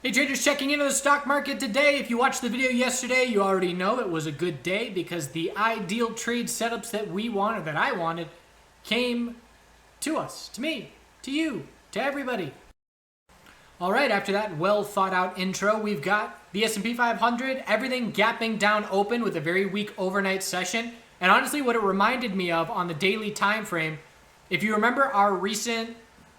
Hey traders, checking into the stock market today. If you watched the video yesterday, you already know it was a good day because the ideal trade setups that we wanted, that I wanted, came to us, to me, to you, to everybody. All right, after that well thought out intro, we've got the S&P 500, everything gapping down open with a very weak overnight session. And honestly, what it reminded me of on the daily time frame, if you remember our recent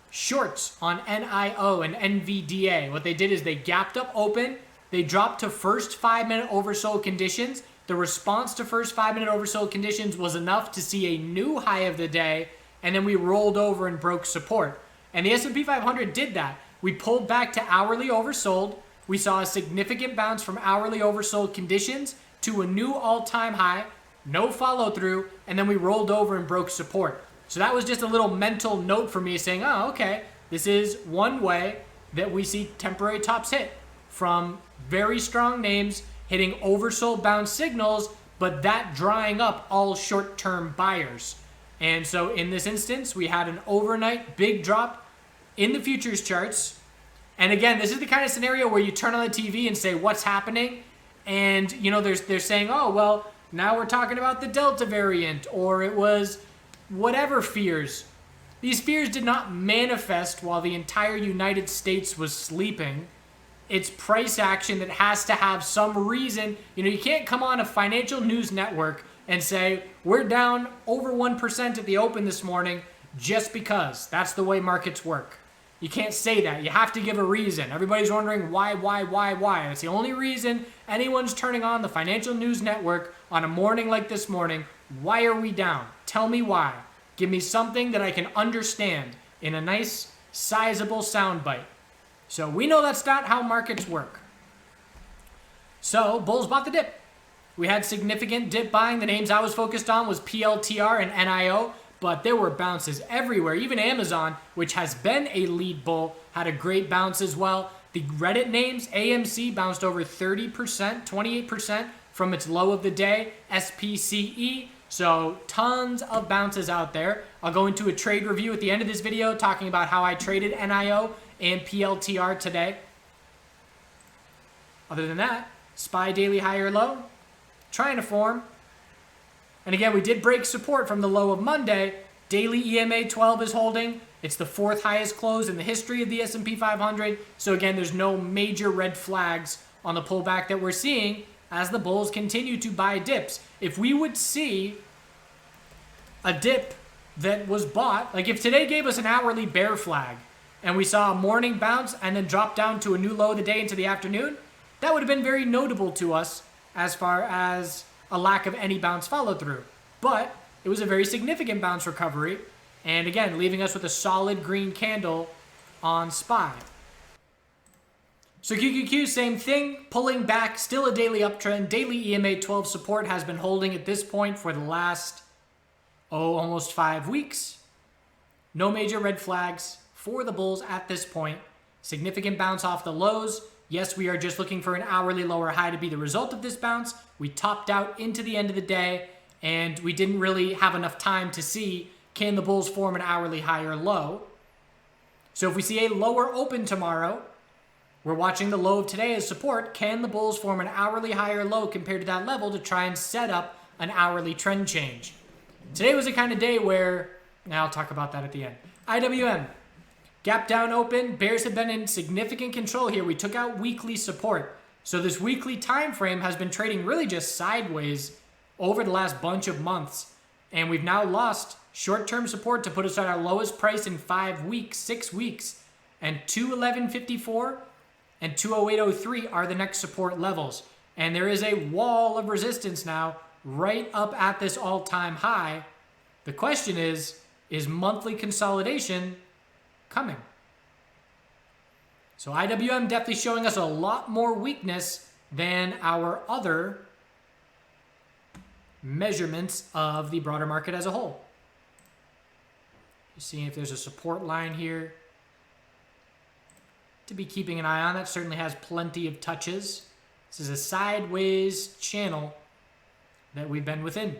shorts on NIO and NVDA, what they did is they gapped up open, they dropped to first 5-minute oversold conditions. The response to first 5-minute oversold conditions was enough to see a new high of the day, and then we rolled over and broke support. And the S&P 500 did that. We pulled back to hourly oversold. We saw a significant bounce from hourly oversold conditions to a new all-time high, no follow through, and then we rolled over and broke support. So that was just a little mental note for me saying, oh, okay, this is one way that we see temporary tops hit from very strong names hitting oversold bounce signals, but that drying up all short-term buyers. And so in this instance, we had an overnight big drop in the futures charts. And again, this is the kind of scenario where you turn on the TV and say, what's happening? And, you know, they're saying, oh, well, now we're talking about the Delta variant, or it was whatever fears. These fears did not manifest while the entire United States was sleeping. It's price action that has to have some reason. You know, you can't come on a financial news network and say, we're down over 1% at the open this morning just because. That's the way markets work. You can't say that. You have to give a reason. Everybody's wondering why. That's the only reason anyone's turning on the financial news network on a morning like this morning. Why are we down? Tell me why. Give me something that I can understand in a nice, sizable soundbite. So we know that's not how markets work. So bulls bought the dip. We had significant dip buying. The names I was focused on was PLTR and NIO, but there were bounces everywhere. Even Amazon, which has been a lead bull, had a great bounce as well. The Reddit names, AMC bounced over 30%, 28% from its low of the day. SPCE, so tons of bounces out there. I'll go into a trade review at the end of this video talking about how I traded NIO and PLTR today. Other than that, SPY daily higher low, trying to form. And again, we did break support from the low of Monday. Daily EMA 12 is holding. It's the fourth highest close in the history of the S&P 500. So again, there's no major red flags on the pullback that we're seeing as the bulls continue to buy dips. If we would see a dip that was bought, like if today gave us an hourly bear flag and we saw a morning bounce and then drop down to a new low of the day into the afternoon, that would have been very notable to us as far as a lack of any bounce follow through. But it was a very significant bounce recovery, and again, leaving us with a solid green candle on SPY. So QQQ, same thing, pulling back, still a daily uptrend. Daily EMA 12 support has been holding at this point for the last, almost 5 weeks. No major red flags for the bulls at this point. Significant bounce off the lows. Yes, we are just looking for an hourly lower high to be the result of this bounce. We topped out into the end of the day, and we didn't really have enough time to see, can the bulls form an hourly higher low? So if we see a lower open tomorrow, we're watching the low of today as support. Can the bulls form an hourly higher low compared to that level to try and set up an hourly trend change? Today was a kind of day where, now I'll talk about that at the end. IWM, gap down open. Bears have been in significant control here. We took out weekly support. So this weekly time frame has been trading really just sideways over the last bunch of months. And we've now lost short-term support to put us at our lowest price in 5 weeks, 6 weeks. And 211.54 and 208.03 are the next support levels. And there is a wall of resistance now right up at this all-time high. The question is monthly consolidation coming? So IWM definitely showing us a lot more weakness than our other measurements of the broader market as a whole. Just seeing if there's a support line here to be keeping an eye on. That certainly has plenty of touches. This is a sideways channel that we've been within.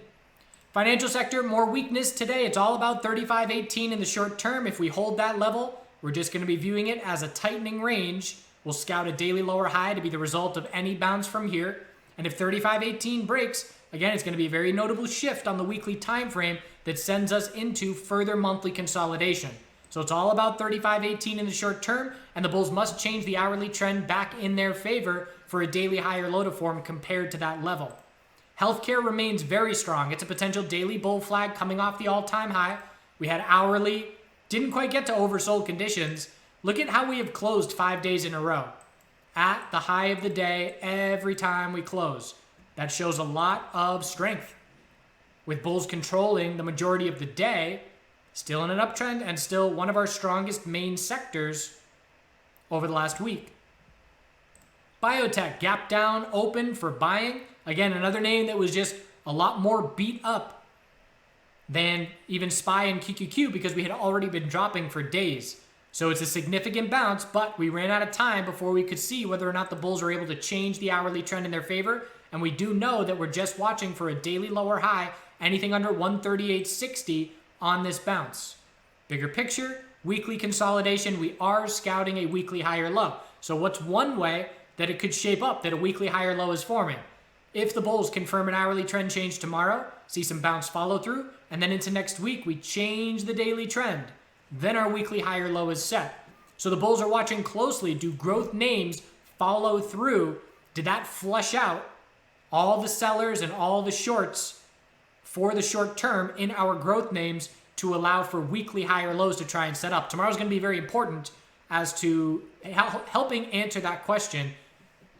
Financial sector, more weakness today. It's all about 35.18 in the short term. If we hold that level, we're just going to be viewing it as a tightening range We'll scout a daily lower high to be the result of any bounce from here. And if 35.18 breaks, again, it's going to be a very notable shift on the weekly time frame that sends us into further monthly consolidation. So it's all about 35.18 in the short term, and the bulls must change the hourly trend back in their favor for a daily higher low to form compared to that level. Healthcare remains very strong. It's a potential daily bull flag coming off the all-time high. We had hourly, didn't quite get to oversold conditions. Look at how we have closed 5 days in a row. At the high of the day every time we close. That shows a lot of strength. With bulls controlling the majority of the day, still in an uptrend and still one of our strongest main sectors over the last week. Biotech, gap down, open for buying. Again, another name that was just a lot more beat up than even SPY and QQQ because we had already been dropping for days. So it's a significant bounce, but we ran out of time before we could see whether or not the bulls are able to change the hourly trend in their favor. And we do know that we're just watching for a daily lower high, anything under 138.60 on this bounce. Bigger picture, weekly consolidation, we are scouting a weekly higher low. So what's one way that it could shape up that a weekly higher low is forming? If the bulls confirm an hourly trend change tomorrow, see some bounce follow through, and then into next week, we change the daily trend. Then our weekly higher low is set. So the bulls are watching closely. Do growth names follow through? Did that flush out all the sellers and all the shorts for the short term in our growth names to allow for weekly higher lows to try and set up? Tomorrow's going to be very important as to helping answer that question.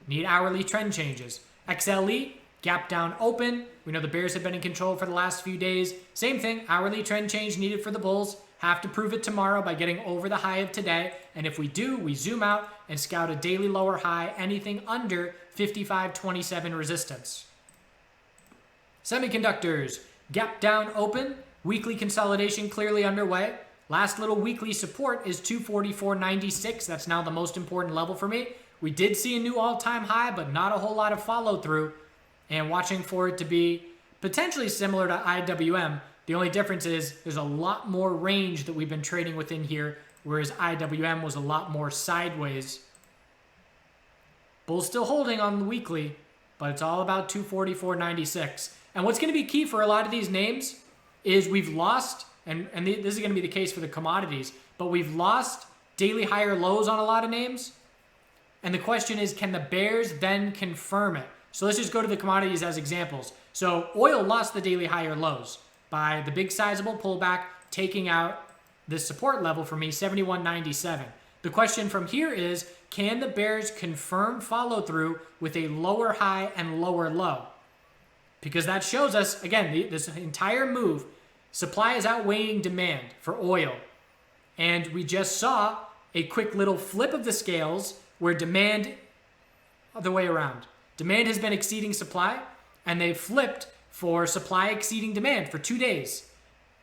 Need hourly trend changes. XLE, gap down open. We know the bears have been in control for the last few days. Same thing, hourly trend change needed for the bulls. Have to prove it tomorrow by getting over the high of today. And if we do, we zoom out and scout a daily lower high, anything under 55.27 resistance. Semiconductors, gap down open. Weekly consolidation clearly underway. Last little weekly support is 244.96. That's now the most important level for me. We did see a new all-time high, but not a whole lot of follow-through. And watching for it to be potentially similar to IWM. The only difference is there's a lot more range that we've been trading within here, whereas IWM was a lot more sideways. Bulls still holding on the weekly, but it's all about 244.96. And what's going to be key for a lot of these names is we've lost, and this is going to be the case for the commodities, but we've lost daily higher lows on a lot of names. And the question is, can the bears then confirm it? So let's just go to the commodities as examples. So oil lost the daily higher lows by the big sizable pullback, taking out this support level for me, 71.97. The question from here is, can the bears confirm follow through with a lower high and lower low? Because that shows us, again, this entire move, supply is outweighing demand for oil. And we just saw a quick little flip of the scales where demand, other way around. Demand has been exceeding supply, and they flipped for supply exceeding demand for 2 days.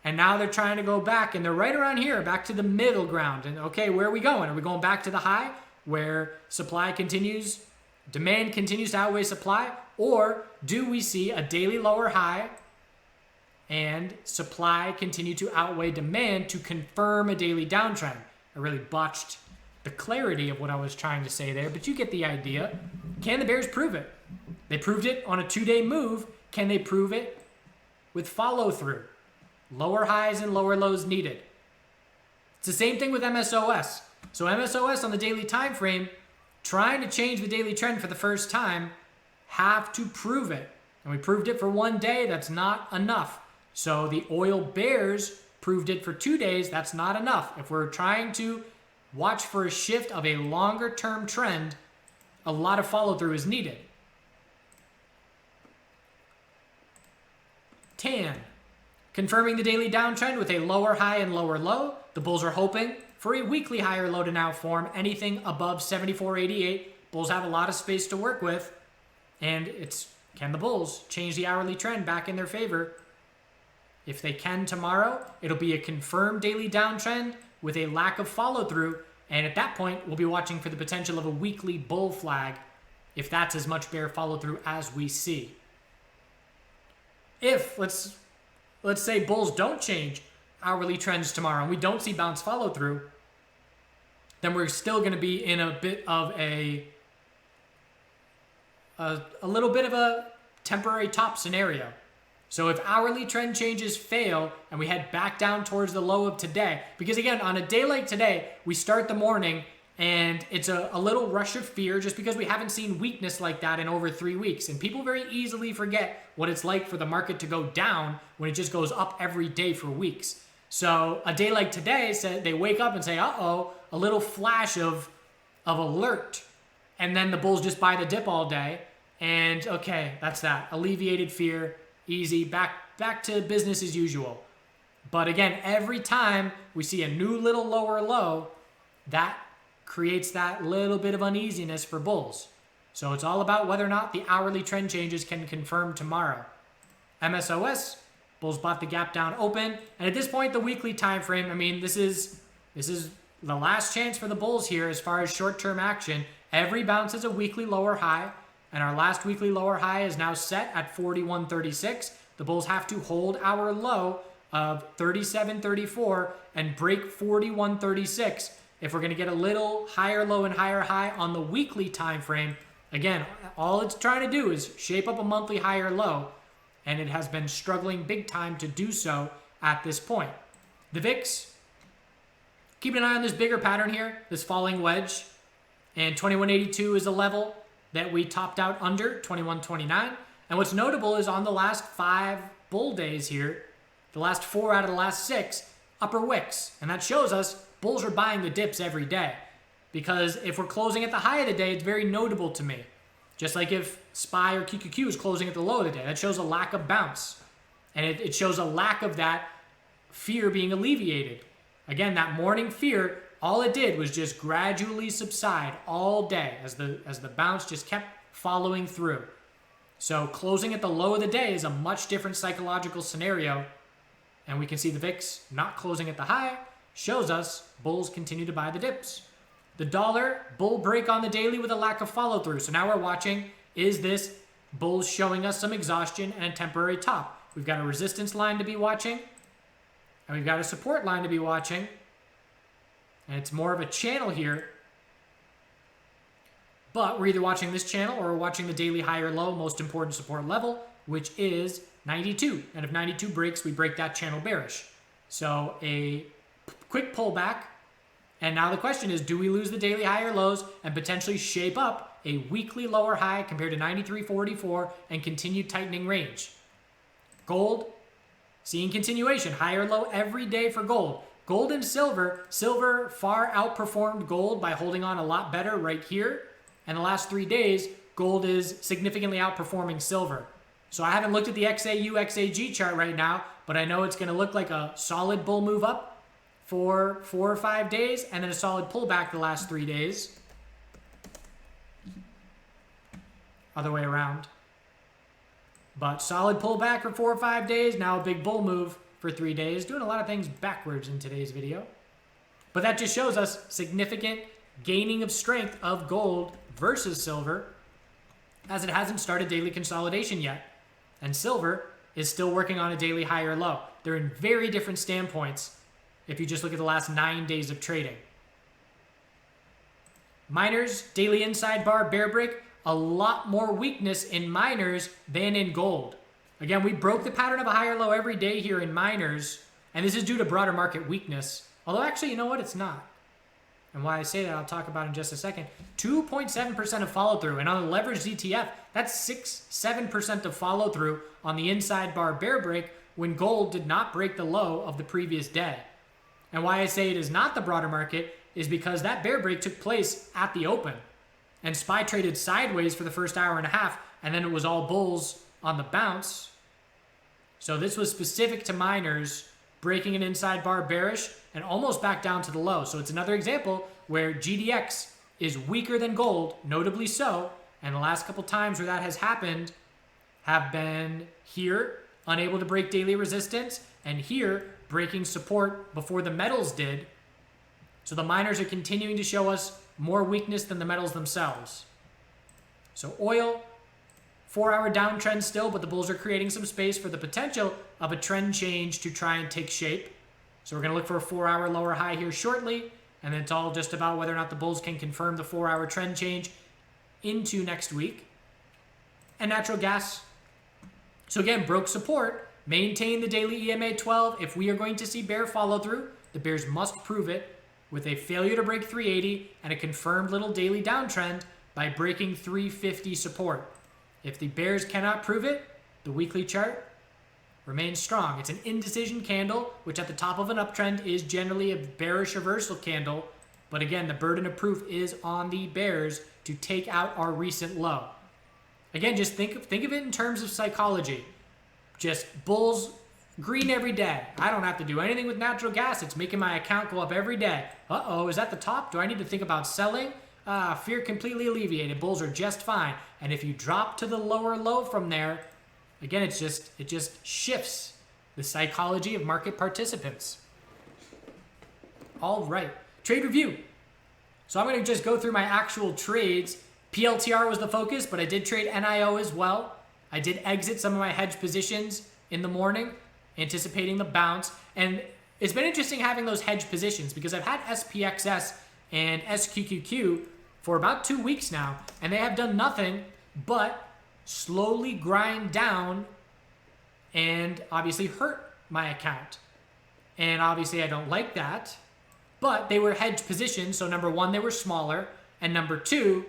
And now they're trying to go back, and they're right around here, back to the middle ground. And okay, where are we going? Are we going back to the high where supply continues, demand continues to outweigh supply? Or do we see a daily lower high and supply continue to outweigh demand to confirm a daily downtrend? I really botched the clarity of what I was trying to say there, but you get the idea. Can the bears prove it? They proved it on a 2-day move. Can they prove it with follow through? Lower highs and lower lows needed. It's the same thing with MSOS. So MSOS on the daily time frame, trying to change the daily trend for the first time, have to prove it. And we proved it for 1 day. That's not enough. So the oil bears proved it for 2 days. That's not enough. If we're trying to watch for a shift of a longer term trend, a lot of follow through is needed. TAN, confirming the daily downtrend with a lower high and lower low. The bulls are hoping for a weekly higher low to now form, anything above 74.88. Bulls have a lot of space to work with, and it's, can the bulls change the hourly trend back in their favor? If they can tomorrow, it'll be a confirmed daily downtrend with a lack of follow through, and at that point, we'll be watching for the potential of a weekly bull flag if that's as much bear follow through as we see. If, let's say bulls don't change hourly trends tomorrow and we don't see bounce follow through, then we're still going to be in a bit of a little bit of a temporary top scenario. So if hourly trend changes fail and we head back down towards the low of today, because again, on a day like today, we start the morning and it's a little rush of fear just because we haven't seen weakness like that in over 3 weeks. And people very easily forget what it's like for the market to go down when it just goes up every day for weeks. So a day like today, they wake up and say, uh-oh, a little flash of alert. And then the bulls just buy the dip all day. And okay, that's that. Alleviated fear, easy, back to business as usual. But again, every time we see a new little lower low, that creates that little bit of uneasiness for bulls. So it's all about whether or not the hourly trend changes can confirm tomorrow. MSOS, bulls bought the gap down open. And at this point, the weekly time frame, I mean, this is the last chance for the bulls here as far as short-term action. Every bounce is a weekly lower high. And our last weekly lower high is now set at 41.36. The bulls have to hold our low of 37.34 and break 41.36 if we're going to get a little higher low and higher high on the weekly time frame. Again, all it's trying to do is shape up a monthly higher low, and it has been struggling big time to do so at this point. The VIX, keep an eye on this bigger pattern here, this falling wedge, and 2182 is a level that we topped out under, 21.29. And what's notable is on the last 5 bull days here, the last 4 out of the last 6, upper wicks. And that shows us bulls are buying the dips every day. Because if we're closing at the high of the day, it's very notable to me. Just like if SPY or QQQ is closing at the low of the day, that shows a lack of bounce. And it shows a lack of that fear being alleviated. Again, that morning fear, all it did was just gradually subside all day as the bounce just kept following through. So closing at the low of the day is a much different psychological scenario. And we can see the VIX not closing at the high shows us bulls continue to buy the dips. The dollar, bull break on the daily with a lack of follow through. So now we're watching, is this bulls showing us some exhaustion and a temporary top? We've got a resistance line to be watching, and we've got a support line to be watching. And it's more of a channel here. But we're either watching this channel or we're watching the daily high or low, most important support level, which is 92. And if 92 breaks, we break that channel bearish. So a quick pullback. And now the question is, do we lose the daily high or lows and potentially shape up a weekly lower high compared to 93.44 and continued tightening range? Gold, seeing continuation, high or low every day for gold. Gold and silver, silver far outperformed gold by holding on a lot better right here. And the last 3 days, gold is significantly outperforming silver. So I haven't looked at the XAU, XAG chart right now, but I know it's going to look like a solid bull move up for 4 or 5 days, and then a solid pullback the last 3 days. Other way around. But solid pullback for 4 or 5 days, now a big bull move for 3 days. Doing a lot of things backwards in today's video. But that just shows us significant gaining of strength of gold versus silver, as it hasn't started daily consolidation yet. And silver is still working on a daily high or low. They're in very different standpoints if you just look at the last 9 days of trading. Miners, daily inside bar bear break, a lot more weakness in miners than in gold. Again, we broke the pattern of a higher low every day here in miners, and this is due to broader market weakness. Although actually, you know what? It's not. And why I say that, I'll talk about in just a second. 2.7% of follow through, and on the leveraged ETF, that's 7% of follow through on the inside bar bear break when gold did not break the low of the previous day. And why I say it is not the broader market is because that bear break took place at the open. And SPY traded sideways for the first hour and a half, and then it was all bulls on the bounce. So this was specific to miners breaking an inside bar bearish and almost back down to the low. So it's another example where GDX is weaker than gold, notably so. And the last couple times where that has happened have been here, unable to break daily resistance, and here, breaking support before the metals did. So the miners are continuing to show us more weakness than the metals themselves. So oil, 4-hour downtrend still, but the bulls are creating some space for the potential of a trend change to try and take shape. So we're going to look for a 4-hour lower high here shortly. And it's all just about whether or not the bulls can confirm the 4-hour trend change into next week. And natural gas, so again, broke support, maintained the daily EMA 12. If we are going to see bear follow through, the bears must prove it with a failure to break 380 and a confirmed little daily downtrend by breaking 350 support. If the bears cannot prove it, the weekly chart remains strong. It's an indecision candle, which at the top of an uptrend is generally a bearish reversal candle. But again, the burden of proof is on the bears to take out our recent low. Again, just think of it in terms of psychology. Just bulls green every day. I don't have to do anything with natural gas. It's making my account go up every day. Uh-oh, is that the top? Do I need to think about selling? Fear completely alleviated. Bulls are just fine. And if you drop to the lower low from there, again, it just shifts the psychology of market participants. All right, trade review. So I'm going to just go through my actual trades. PLTR was the focus, but I did trade NIO as well. I did exit some of my hedge positions in the morning, anticipating the bounce. And it's been interesting having those hedge positions because I've had SPXS and SQQQ for about 2 weeks now, and they have done nothing but slowly grind down and obviously hurt my account. And obviously I don't like that, but they were hedge positions. So number one, they were smaller, and number two,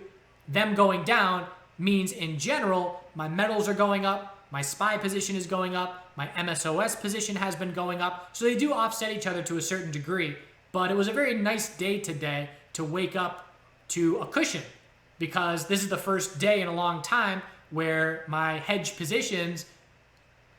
them going down means in general, my metals are going up, my SPY position is going up, my MSOS position has been going up. So they do offset each other to a certain degree, but it was a very nice day today to wake up to a cushion because this is the first day in a long time where my hedge positions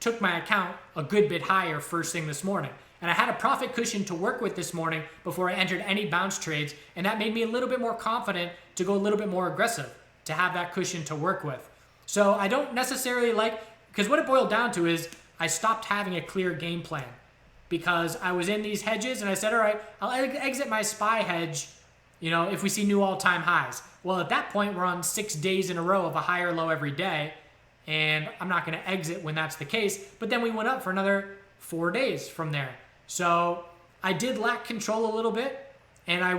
took my account a good bit higher first thing this morning. And I had a profit cushion to work with this morning before I entered any bounce trades, and that made me a little bit more confident to go a little bit more aggressive, to have that cushion to work with. So I don't necessarily like, because what it boiled down to is I stopped having a clear game plan because I was in these hedges and I said, all right, I'll exit my SPY hedge, if we see new all-time highs. Well, at that point, we're on 6 days in a row of a higher low every day, and I'm not going to exit when that's the case. But then we went up for another 4 days from there. So I did lack control a little bit, and I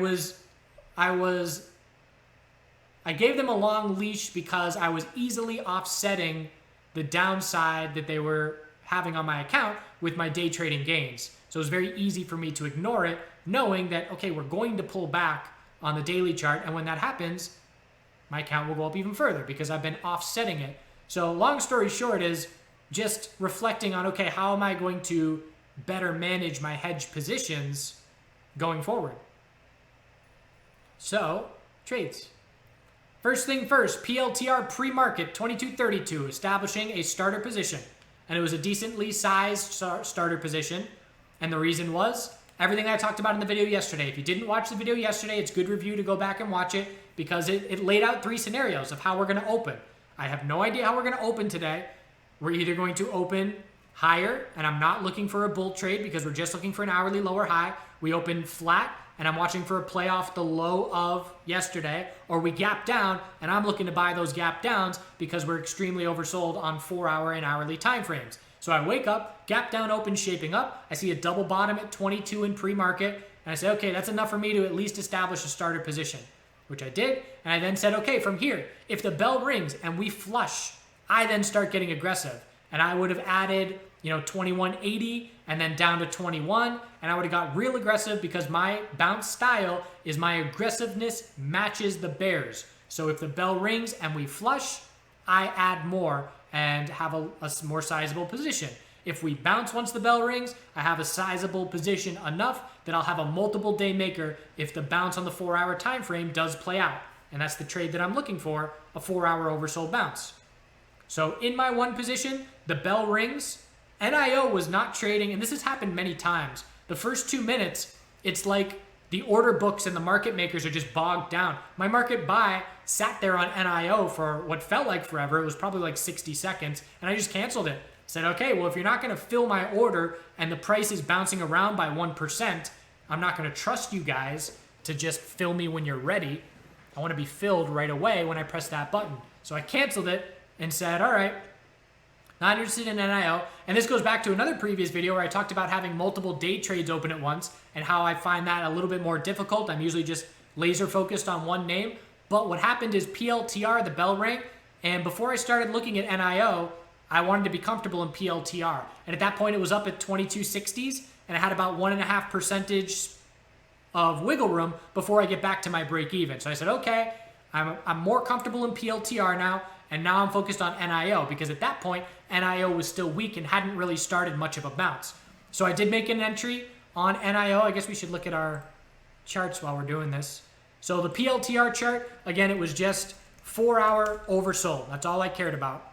gave them a long leash because I was easily offsetting the downside that they were having on my account with my day trading gains. So it was very easy for me to ignore it, knowing that, okay, we're going to pull back on the daily chart, and when that happens, my account will go up even further because I've been offsetting it. So long story short is just reflecting on, okay, how am I going to better manage my hedge positions going forward? So, trades. First thing first, PLTR pre-market 2232, establishing a starter position. And it was a decently sized starter position. And the reason was everything I talked about in the video yesterday. If you didn't watch the video yesterday, it's good review to go back and watch it because it laid out 3 scenarios of how we're going to open. I have no idea how we're going to open today. We're either going to open higher, and I'm not looking for a bull trade because we're just looking for an hourly lower high. We open flat, and I'm watching for a play off the low of yesterday, or we gap down, and I'm looking to buy those gap downs because we're extremely oversold on 4-hour and hourly time frames. So I wake up, gap down open shaping up. I see a double bottom at 22 in pre-market, and I say, okay, that's enough for me to at least establish a starter position, which I did. And I then said, okay, from here, if the bell rings and we flush, I then start getting aggressive. And I would have added, 2180 and then down to 21. And I would have got real aggressive because my bounce style is my aggressiveness matches the bears. So if the bell rings and we flush, I add more and have a more sizable position. If we bounce once the bell rings, I have a sizable position enough that I'll have a multiple day maker if the bounce on the 4-hour time frame does play out. And that's the trade that I'm looking for, a 4-hour oversold bounce. So in my one position, the bell rings. NIO was not trading, and this has happened many times. The first 2 minutes, it's like the order books and the market makers are just bogged down. My market buy sat there on NIO for what felt like forever. It was probably like 60 seconds, and I just canceled it. Said, okay, well, if you're not going to fill my order and the price is bouncing around by 1%, I'm not going to trust you guys to just fill me when you're ready. I want to be filled right away when I press that button. So I canceled it and said, all right, Not interested in NIO. And this goes back to another previous video where I talked about having multiple day trades open at once and how I find that a little bit more difficult. I'm usually just laser focused on one name. But what happened is PLTR, the bell rang, and before I started looking at NIO, I wanted to be comfortable in PLTR. And at that point, it was up at 2260s, and I had about 1.5% of wiggle room before I get back to my break even. So I said, okay, I'm more comfortable in PLTR now, and now I'm focused on NIO, because at that point, NIO was still weak and hadn't really started much of a bounce. So I did make an entry on NIO. I guess we should look at our charts while we're doing this. So the PLTR chart, again, it was just 4-hour oversold. That's all I cared about.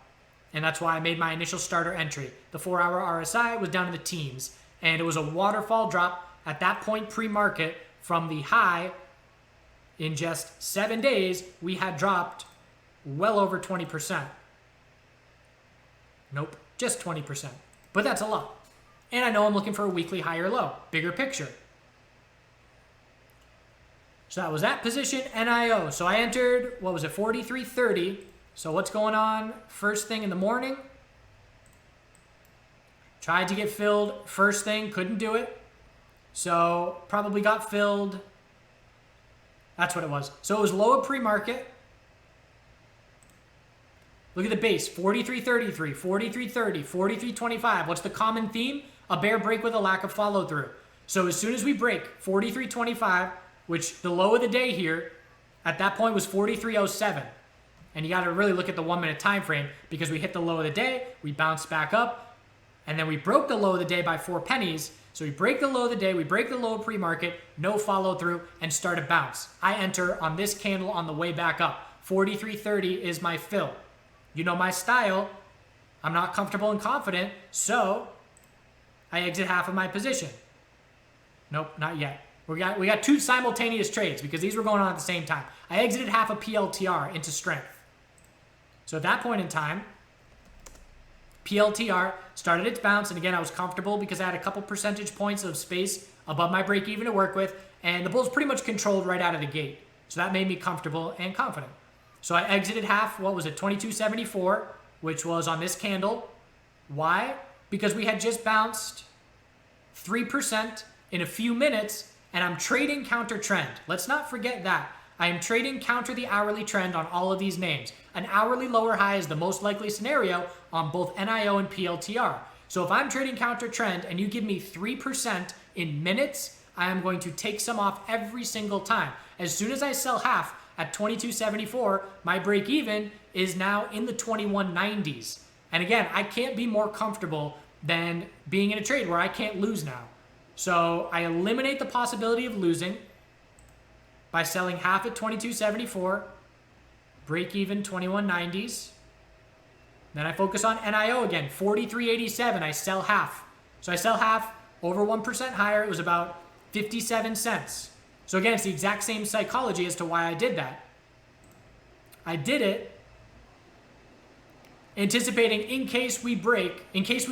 And that's why I made my initial starter entry. The 4-hour RSI was down in the teens. And it was a waterfall drop at that point pre-market from the high. In just 7 days, we had dropped well over 20%. Nope, just 20%. But that's a lot. And I know I'm looking for a weekly high or low. Bigger picture. So that was that position, NIO. So I entered, what was it, 43.30. So what's going on first thing in the morning? Tried to get filled first thing, couldn't do it. So probably got filled. That's what it was. So it was low at pre-market. Look at the base, 43.33, 43.30, 43.25. What's the common theme? A bear break with a lack of follow through. So as soon as we break 43.25, which the low of the day here at that point was 43.07. And you got to really look at the 1 minute time frame, because we hit the low of the day, we bounced back up, and then we broke the low of the day by 4 pennies. So we break the low of the day, we break the low of pre-market, no follow through, and start a bounce. I enter on this candle on the way back up. 43.30 is my fill. You know my style. I'm not comfortable and confident, so I exit half of my position. Nope, not yet. We got two simultaneous trades because these were going on at the same time. I exited half a PLTR into strength. So at that point in time, PLTR started its bounce, and again, I was comfortable because I had a couple percentage points of space above my break even to work with, and the bulls pretty much controlled right out of the gate. So that made me comfortable and confident. So I exited half, what was it, 22.74, which was on this candle. Why? Because we had just bounced 3% in a few minutes, and I'm trading counter trend. Let's not forget that. I am trading counter the hourly trend on all of these names. An hourly lower high is the most likely scenario on both NIO and PLTR. So if I'm trading counter trend and you give me 3% in minutes, I am going to take some off every single time. As soon as I sell half at 22.74, my break even is now in the 21.90s. And again, I can't be more comfortable than being in a trade where I can't lose now. So I eliminate the possibility of losing by selling half at 22.74, break even 21.90s. Then I focus on NIO again, 43.87. I sell half. So I sell half over 1% higher. It was about 57 cents. So again, it's the exact same psychology as to why I did that. I did it anticipating in case we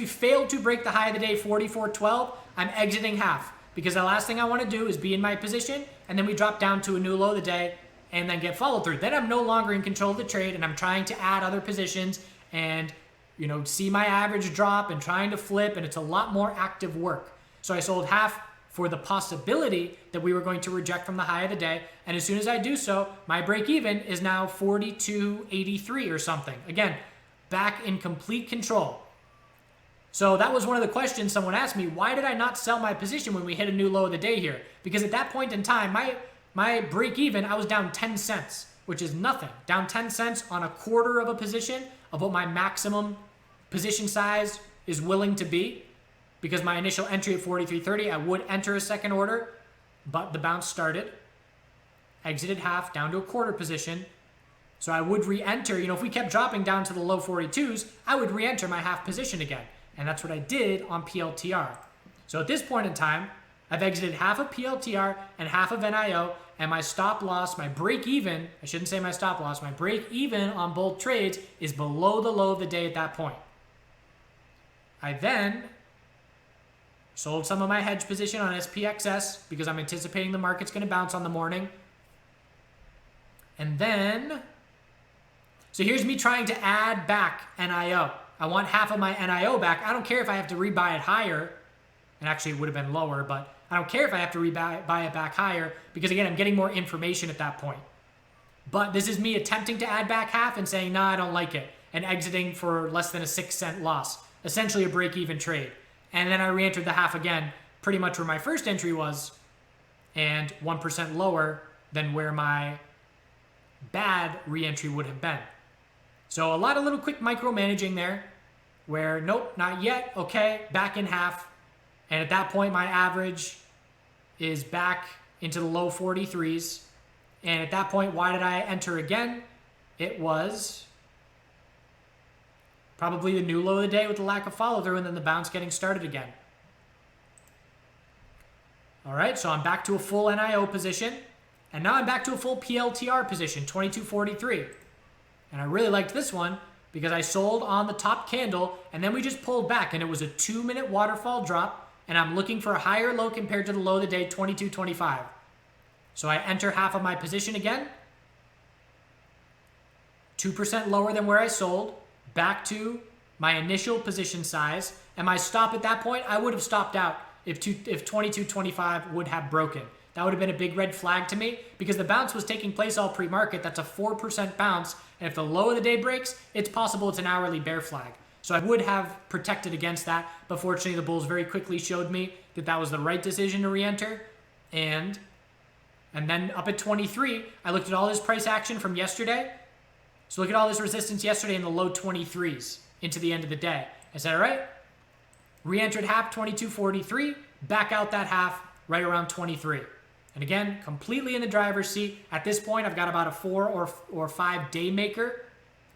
fail to break the high of the day, 44.12, I'm exiting half. Because the last thing I want to do is be in my position, and then we drop down to a new low of the day, and then get follow through. Then I'm no longer in control of the trade, and I'm trying to add other positions and, you know, see my average drop and trying to flip, and it's a lot more active work. So I sold half for the possibility that we were going to reject from the high of the day, and as soon as I do so, my break even is now 42.83 or something. Again, back in complete control. So that was one of the questions someone asked me. Why did I not sell my position when we hit a new low of the day here? Because at that point in time, my break even, I was down 10 cents, which is nothing. Down 10 cents on a quarter of a position of what my maximum position size is willing to be. Because my initial entry at 43.30, I would enter a second order, but the bounce started. Exited half down to a quarter position. So I would re-enter, you know, if we kept dropping down to the low 42s, I would re-enter my half position again. And that's what I did on PLTR. So at this point in time, I've exited half of PLTR and half of NIO, and my stop loss, my break even, I shouldn't say my stop loss, my break even on both trades is below the low of the day at that point. I then sold some of my hedge position on SPXS because I'm anticipating the market's going to bounce on the morning. And then, so here's me trying to add back NIO. I want half of my NIO back. I don't care if I have to rebuy it higher. And actually, it would have been lower, but I don't care if I have to buy it back higher because, again, I'm getting more information at that point. But this is me attempting to add back half and saying, nah, I don't like it, and exiting for less than a 6-cent loss, essentially a break-even trade. And then I re-entered the half again, pretty much where my first entry was, and 1% lower than where my bad re-entry would have been. So a lot of little quick micromanaging there, where nope, not yet, okay, back in half. And at that point, my average is back into the low 43s. And at that point, why did I enter again? It was probably the new low of the day with the lack of follow through and then the bounce getting started again. All right, so I'm back to a full NIO position. And now I'm back to a full PLTR position, 22.43. And I really liked this one because I sold on the top candle and then we just pulled back and it was a 2-minute waterfall drop. And I'm looking for a higher low compared to the low of the day, 22.25. So I enter half of my position again. 2% lower than where I sold. Back to my initial position size. And my stop at that point, I would have stopped out if 22.25 would have broken. That would have been a big red flag to me because the bounce was taking place all pre-market. That's a 4% bounce. And if the low of the day breaks, it's possible it's an hourly bear flag. So I would have protected against that, but fortunately the bulls very quickly showed me that that was the right decision to re-enter. And then up at 23, I looked at all this price action from yesterday. So look at all this resistance yesterday in the low 23s into the end of the day. I said, all right, re-entered half 22.43, back out that half right around 23. And again, completely in the driver's seat. At this point, I've got about a 4 or 5 day maker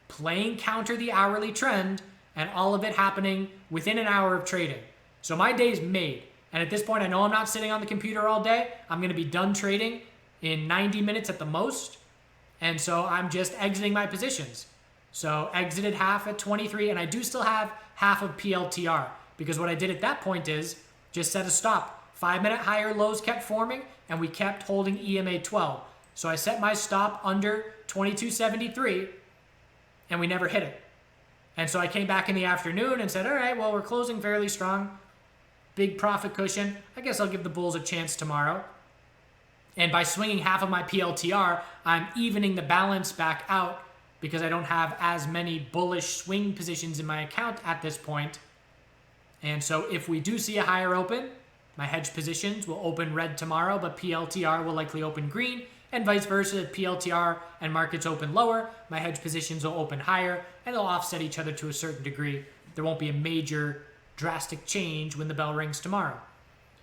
playing counter the hourly trend, and all of it happening within an hour of trading. So my day's made. And at this point, I know I'm not sitting on the computer all day. I'm going to be done trading in 90 minutes at the most. And so I'm just exiting my positions. So exited half at 23, and I do still have half of PLTR. Because what I did at that point is just set a stop. 5-minute higher lows kept forming, and we kept holding EMA 12. So I set my stop under 22.73, and we never hit it. And so I came back in the afternoon and said, all right, well, we're closing fairly strong. Big profit cushion. I guess I'll give the bulls a chance tomorrow. And by swinging half of my PLTR, I'm evening the balance back out because I don't have as many bullish swing positions in my account at this point. And so if we do see a higher open, my hedge positions will open red tomorrow, but PLTR will likely open green. And vice versa, if PLTR and markets open lower, my hedge positions will open higher, and they'll offset each other to a certain degree. There won't be a major drastic change when the bell rings tomorrow.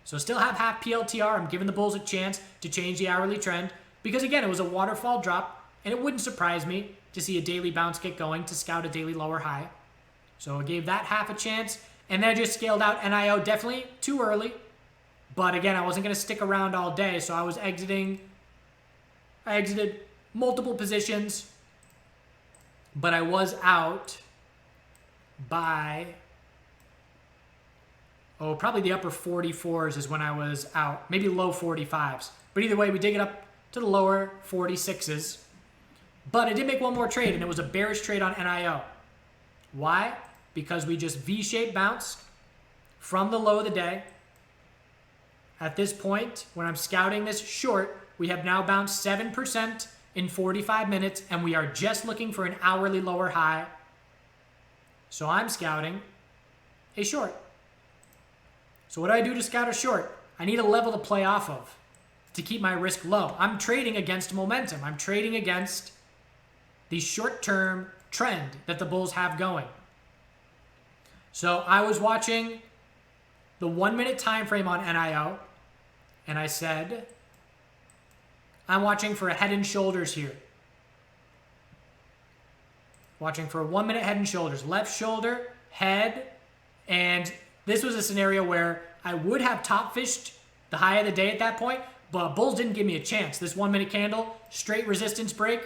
So still have half PLTR. I'm giving the bulls a chance to change the hourly trend because, again, it was a waterfall drop, and it wouldn't surprise me to see a daily bounce get going to scout a daily lower high. So I gave that half a chance, and then I just scaled out NIO definitely too early. But, again, I wasn't going to stick around all day, so I was exiting. I exited multiple positions, but I was out by, probably the upper 44s is when I was out, maybe low 45s. But either way, we did get up to the lower 46s. But I did make one more trade, and it was a bearish trade on NIO. Why? Because we just V-shaped bounced from the low of the day. At this point, when I'm scouting this short, we have now bounced 7% in 45 minutes, and we are just looking for an hourly lower high. So I'm scouting a short. So what do I do to scout a short? I need a level to play off of to keep my risk low. I'm trading against momentum. I'm trading against the short-term trend that the bulls have going. So I was watching the 1-minute time frame on NIO, and I said, I'm watching for a head and shoulders here. Watching for a 1-minute head and shoulders. Left shoulder, head, and this was a scenario where I would have top fished the high of the day at that point, but bulls didn't give me a chance. This 1-minute candle, straight resistance break,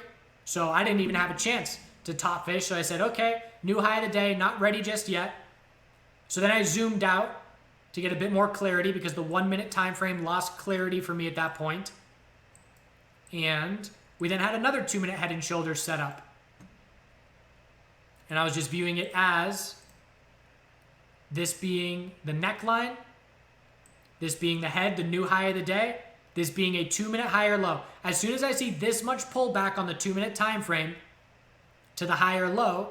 so I didn't even have a chance to top fish. So I said, okay, new high of the day, not ready just yet. So then I zoomed out to get a bit more clarity because the 1-minute time frame lost clarity for me at that point. And we then had another 2-minute head and shoulders set up. And I was just viewing it as this being the neckline, this being the head, the new high of the day, this being a 2-minute high or low. As soon as I see this much pullback on the 2-minute time frame to the high or low,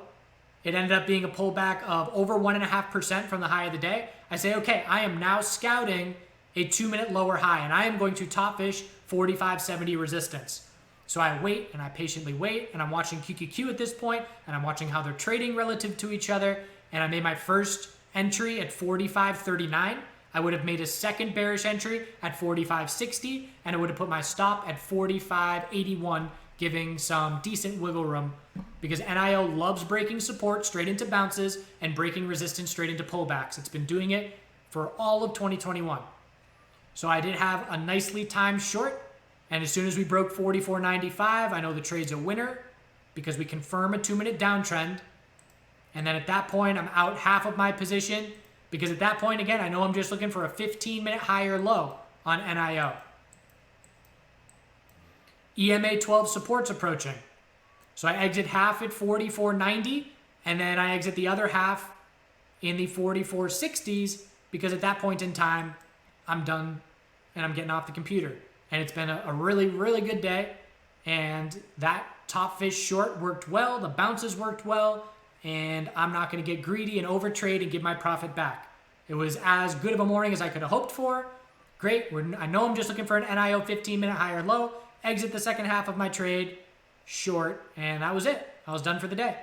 it ended up being a pullback of over 1.5% from the high of the day. I say, okay, I am now scouting a 2-minute lower high, and I am going to top fish 45.70 resistance. So I wait, and I patiently wait, and I'm watching QQQ at this point, and I'm watching how they're trading relative to each other, and I made my first entry at 45.39. I would have made a second bearish entry at 45.60, and I would have put my stop at 45.81, giving some decent wiggle room, because NIO loves breaking support straight into bounces and breaking resistance straight into pullbacks. It's been doing it for all of 2021. So I did have a nicely timed short, and as soon as we broke 44.95, I know the trade's a winner because we confirm a 2-minute downtrend. And then at that point, I'm out half of my position, because at that point, again, I know I'm just looking for a 15-minute high or low on NIO. EMA 12 support's approaching. So I exit half at 44.90, and then I exit the other half in the 44.60s, because at that point in time, I'm done and I'm getting off the computer. And it's been a really, really good day. And that top fish short worked well. The bounces worked well. And I'm not going to get greedy and overtrade and give my profit back. It was as good of a morning as I could have hoped for. Great. I know I'm just looking for an NIO 15-minute high or low. Exit the second half of my trade short. And that was it. I was done for the day.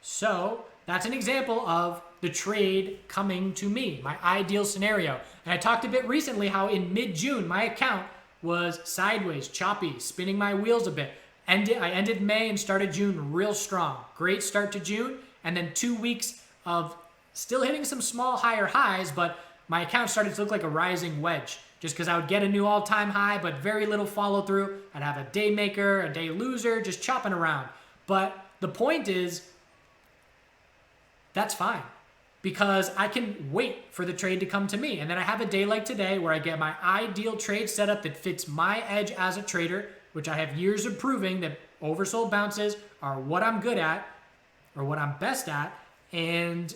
So that's an example of the trade coming to me, my ideal scenario. And I talked a bit recently how in mid-June, my account was sideways, choppy, spinning my wheels a bit. I ended May and started June real strong. Great start to June. And then 2 weeks of still hitting some small higher highs, but my account started to look like a rising wedge, just because I would get a new all-time high, but very little follow through. I'd have a day maker, a day loser, just chopping around. But the point is, that's fine, because I can wait for the trade to come to me. And then I have a day like today where I get my ideal trade setup that fits my edge as a trader, which I have years of proving that oversold bounces are what I'm good at, or what I'm best at, and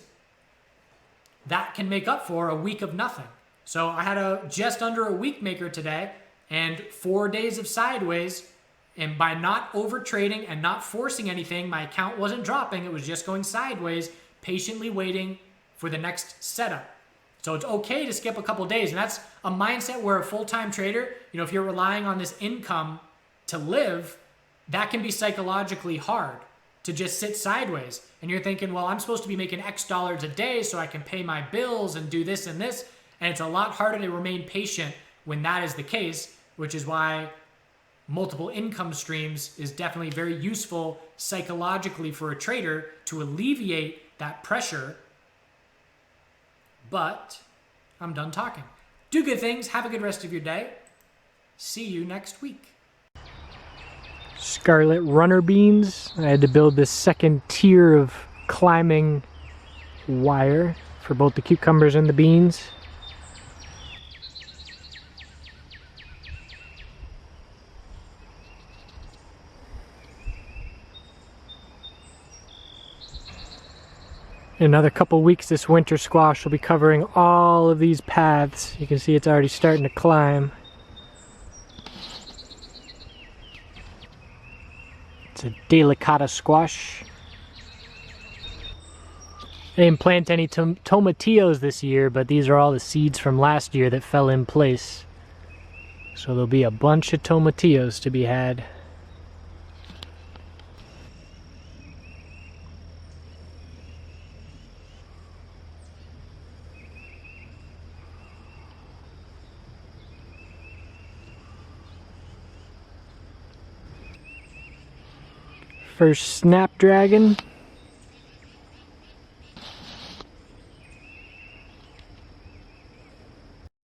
that can make up for a week of nothing. So I had just under a week maker today, and 4 days of sideways, and by not over trading and not forcing anything, my account wasn't dropping, it was just going sideways, patiently waiting for the next setup. So it's okay to skip a couple days, and that's a mindset where a full-time trader, if you're relying on this income to live, that can be psychologically hard to just sit sideways. And you're thinking, well, I'm supposed to be making X dollars a day so I can pay my bills and do this and this. And it's a lot harder to remain patient when that is the case, which is why multiple income streams is definitely very useful psychologically for a trader to alleviate that pressure. But I'm done talking. Do good things. Have a good rest of your day. See you next week. Scarlet runner beans. I had to build this second tier of climbing wire for both the cucumbers and the beans. In another couple weeks, this winter squash will be covering all of these paths. You can see it's already starting to climb. It's a delicata squash. I didn't plant any tomatillos this year, but these are all the seeds from last year that fell in place. So there'll be a bunch of tomatillos to be had. First snapdragon.